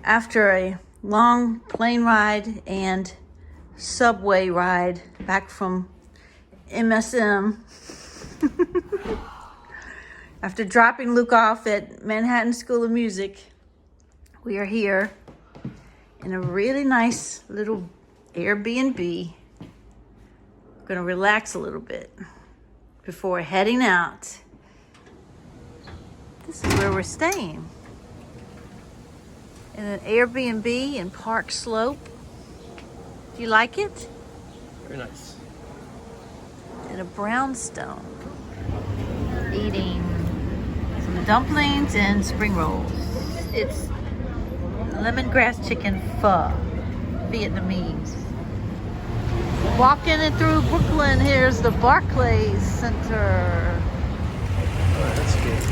After a long plane ride and subway ride back from MSM, after dropping Luke off at Manhattan School of Music, we are here in a really nice little Airbnb. We're gonna relax a little bit before heading out. This is where we're staying. In an Airbnb in Park Slope. Do you like it? Very nice. In a brownstone. Eating some dumplings and spring rolls. It's lemongrass chicken pho, Vietnamese. Walking in through Brooklyn, here's the Barclays Center. Oh, that's good.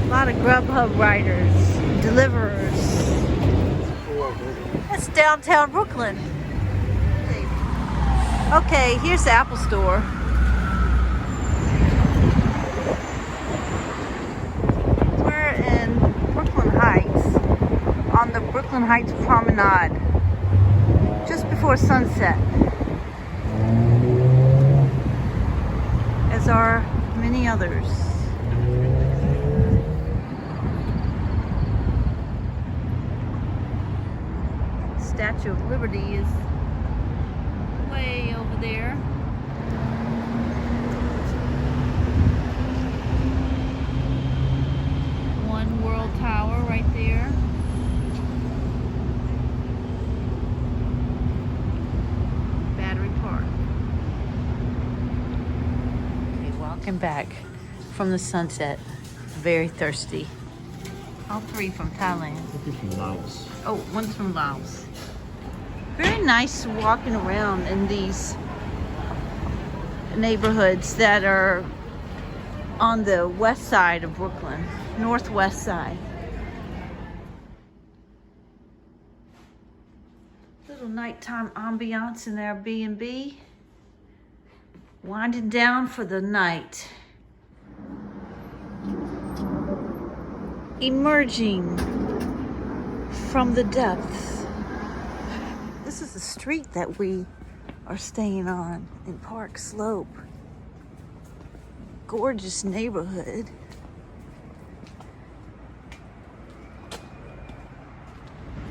A lot of Grubhub riders, deliverers. That's downtown Brooklyn. Okay, here's the Apple Store. We're in Brooklyn Heights, on the Brooklyn Heights Promenade, just before sunset. As are many others. Statue of Liberty is way over there. One World Tower right there. Battery Park. Okay, walking back from the sunset. Very thirsty. All three from Thailand. From Laos. Oh, one's from Laos. Very nice walking around in these neighborhoods that are on the west side of Brooklyn, northwest side. Little nighttime ambiance in our B&B. Winding down for the night. Emerging from the depths. This is the street that we are staying on in Park Slope. Gorgeous neighborhood.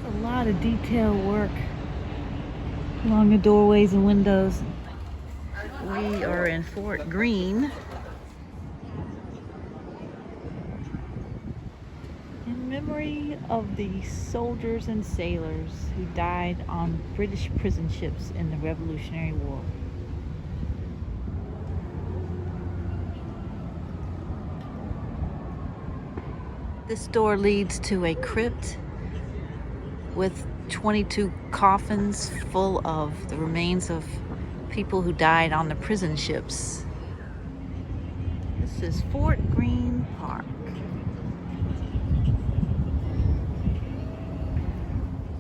A lot of detail work along the doorways and windows. We are in Fort Greene. In memory of the soldiers and sailors who died on British prison ships in the Revolutionary War. This door leads to a crypt with 22 coffins full of the remains of people who died on the prison ships. This is Fort Greene Park.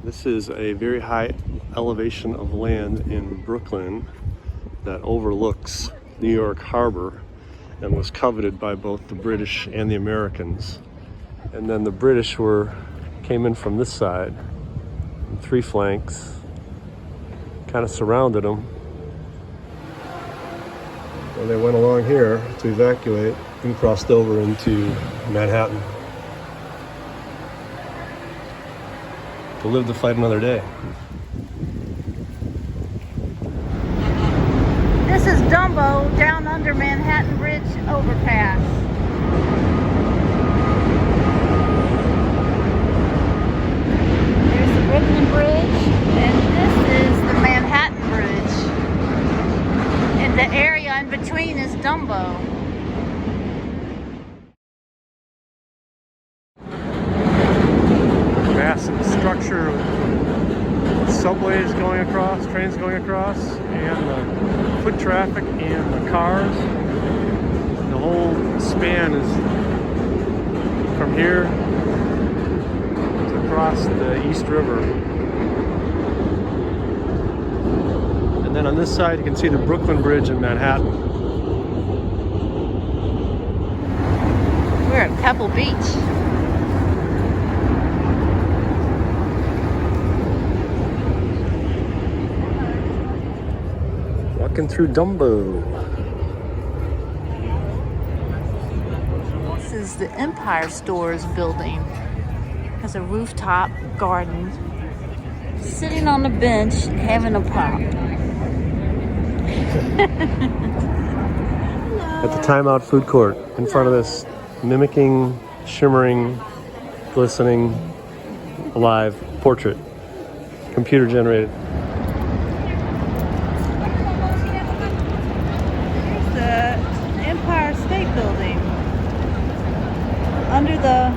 This is a very high elevation of land in Brooklyn that overlooks New York Harbor and was coveted by both the British and the Americans. And then the British came in from this side, in three flanks, kind of surrounded them. And they went along here to evacuate and crossed over into Manhattan to live to fight another day. This is Dumbo down under Manhattan Bridge overpass. There's the Brooklyn Bridge, and this is the Manhattan Bridge. And the area in between is Dumbo. Massive structure with subways going across, trains going across, and the foot traffic and the cars. The whole span is from here to across the East River. And then on this side you can see the Brooklyn Bridge in Manhattan. We're at Pebble Beach. Walking through Dumbo. This is the Empire Stores building. Has a rooftop garden. Sitting on a bench having a pop. At the Time Out food court in front of this mimicking, shimmering, glistening, alive portrait. Computer generated. Here's the Empire State Building. Under the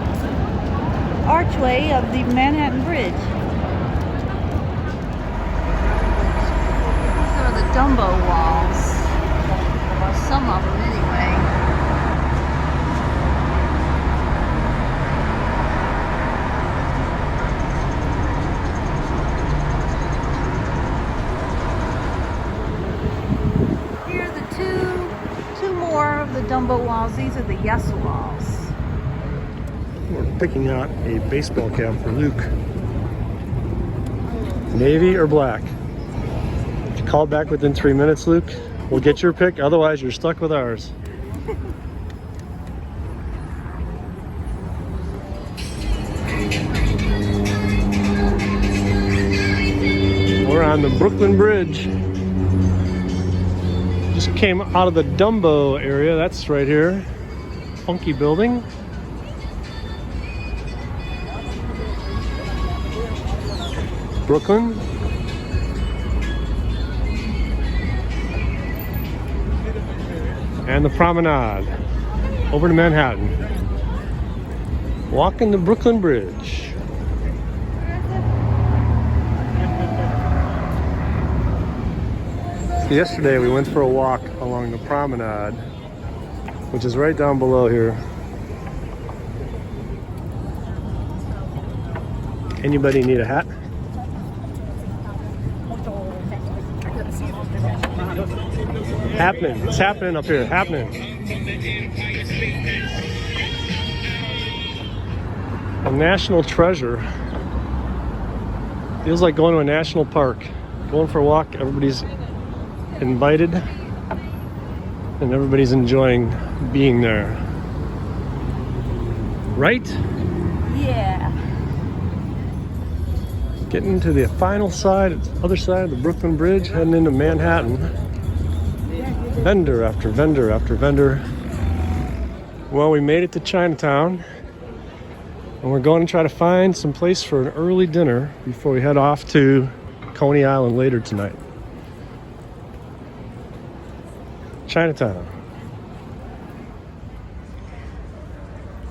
archway of the Manhattan Bridge. These are the Dumbo walls. Some of them anyway. Here are the two more of the Dumbo walls. These are the Yes walls. We're picking out a baseball cap for Luke. Navy or black? If you call back within 3 minutes, Luke, we'll get your pick. Otherwise, you're stuck with ours. We're on the Brooklyn Bridge. Just came out of the Dumbo area. That's right here. Funky building. Brooklyn. And the promenade over to Manhattan. Walking the Brooklyn Bridge. Yesterday we went for a walk along the promenade, which is right down below here. Anybody need a hat? Happening. It's happening up here. Happening. A national treasure. Feels like going to a national park. Going for a walk. Everybody's invited. And everybody's enjoying being there. Right? Yeah. Getting to the final side, other side of the Brooklyn Bridge, heading into Manhattan. Vendor after vendor after vendor. Well, we made it to Chinatown, and we're going to try to find some place for an early dinner before we head off to Coney Island later tonight. Chinatown.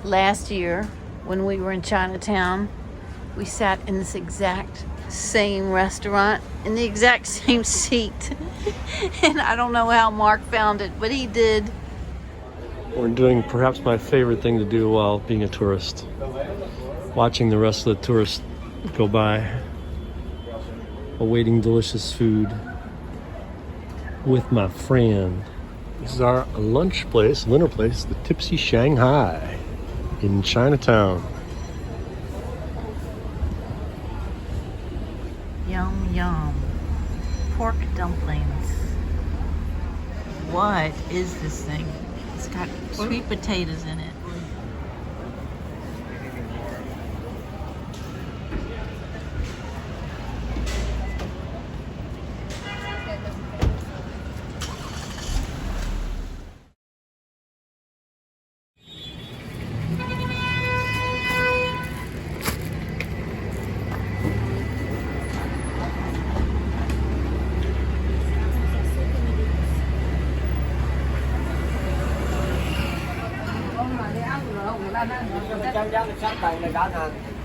Last year, when we were in Chinatown, we sat in this exact same restaurant in the exact same seat. And I don't know how Mark found it, but he did. We're doing perhaps my favorite thing to do while being a tourist. Watching the rest of the tourists go by, awaiting delicious food with my friend. This is our lunch place, dinner place, the Tipsy Shanghai in Chinatown. Yum, yum. Pork dumplings. What is this thing? It's got sweet potatoes in it.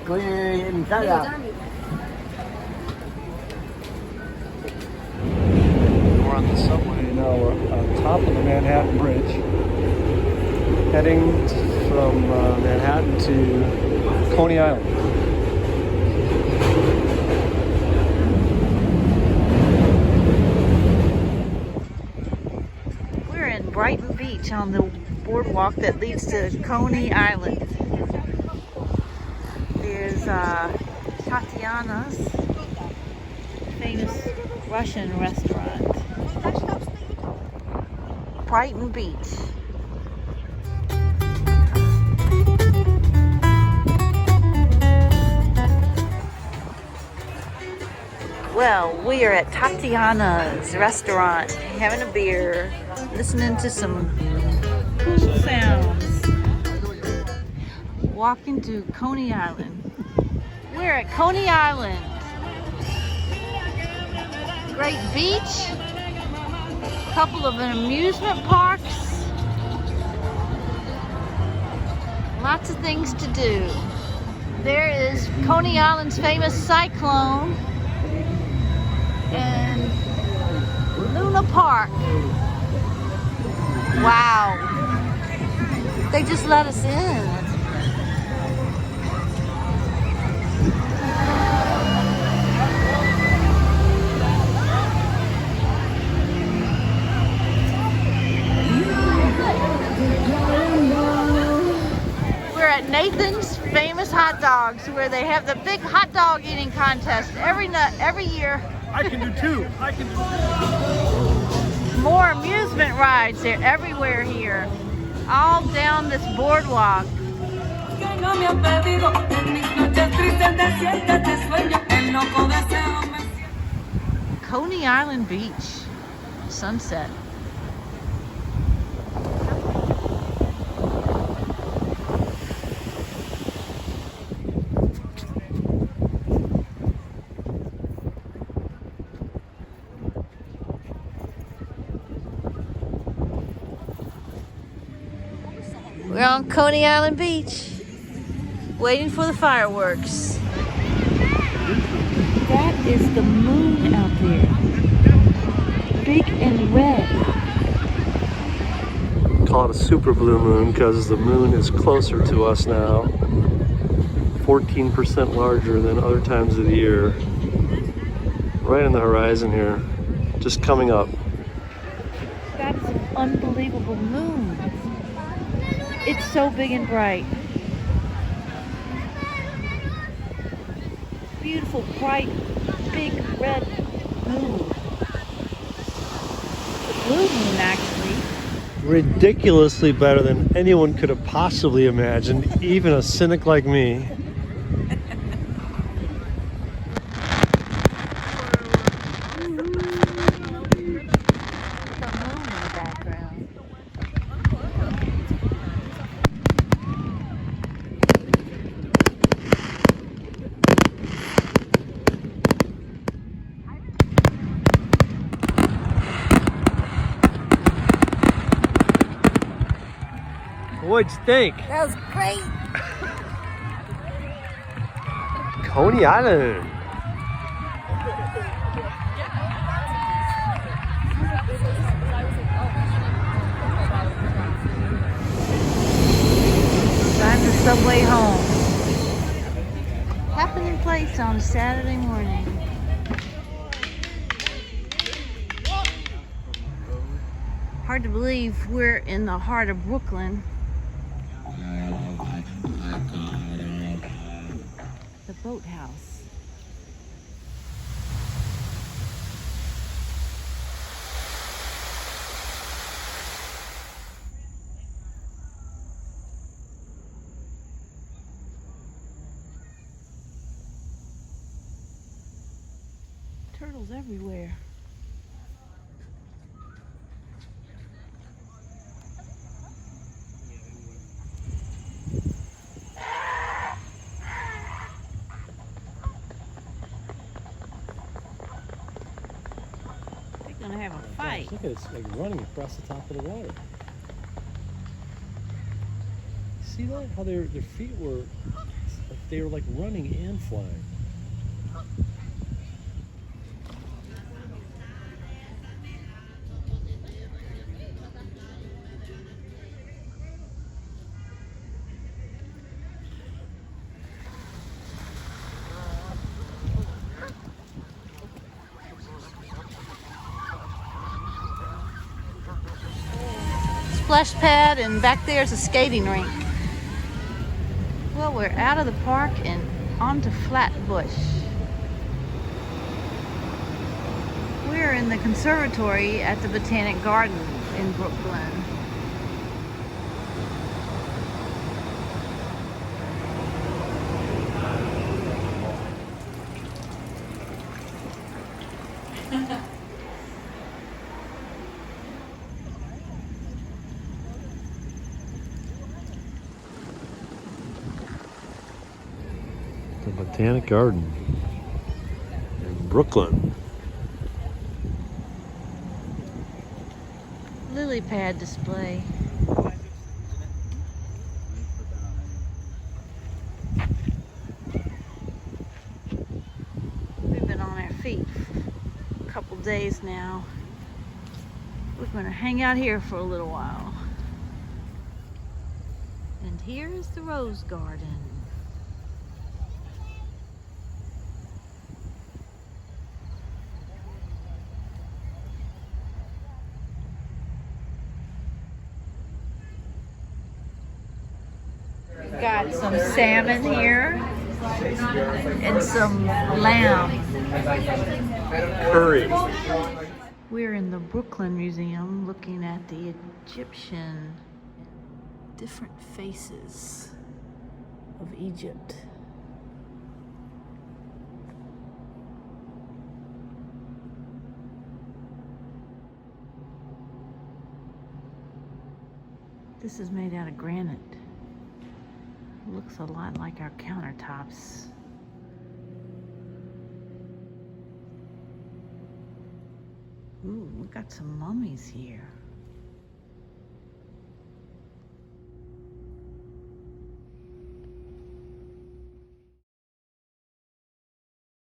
We're on the subway now. We're on top of the Manhattan Bridge, heading from Manhattan to Coney Island. We're in Brighton Beach on the boardwalk that leads to Coney Island. There's Tatiana's famous Russian restaurant. Brighton Beach. Well, we are at Tatiana's restaurant, having a beer, listening to some cool sounds. Walking to Coney Island. We're at Coney Island. Great beach, couple of amusement parks, lots of things to do. There is Coney Island's famous cyclone and Luna Park. Wow, they just let us in. We're at Nathan's Famous Hot Dogs, where they have the big hot dog eating contest every year. I can do two. I can do two. More amusement rides. They're everywhere here, all down this boardwalk. Coney Island Beach, sunset. We're on Coney Island Beach, waiting for the fireworks. That is the moon out there, big and red. Call it a super blue moon because the moon is closer to us now, 14% larger than other times of the year. Right on the horizon here, just coming up. That is an unbelievable moon. It's so big and bright. Beautiful, bright, big red moon. The blue moon, actually. Ridiculously better than anyone could have possibly imagined, even a cynic like me. What'd you think? That was great. Coney Island. Drive the subway home. Happening place on a Saturday morning. Hard to believe we're in the heart of Brooklyn. The boathouse. Turtles everywhere. Gonna have a fight. Look at it, it's like running across the top of the water. See that? How their feet were, they were like running and flying. Splash pad, and back there's a skating rink. Well, we're out of the park and onto Flatbush. We're in the conservatory at the Botanic Gardens, in Brooklyn. The Botanic Garden in Brooklyn. Lily pad display. We've been on our feet for a couple days now. We're gonna hang out here for a little while. And here is the rose garden. We've got some salmon here and some lamb. Curry. We're in the Brooklyn Museum looking at the Egyptian different faces of Egypt. This is made out of granite. Looks a lot like our countertops. Ooh, we got some mummies here.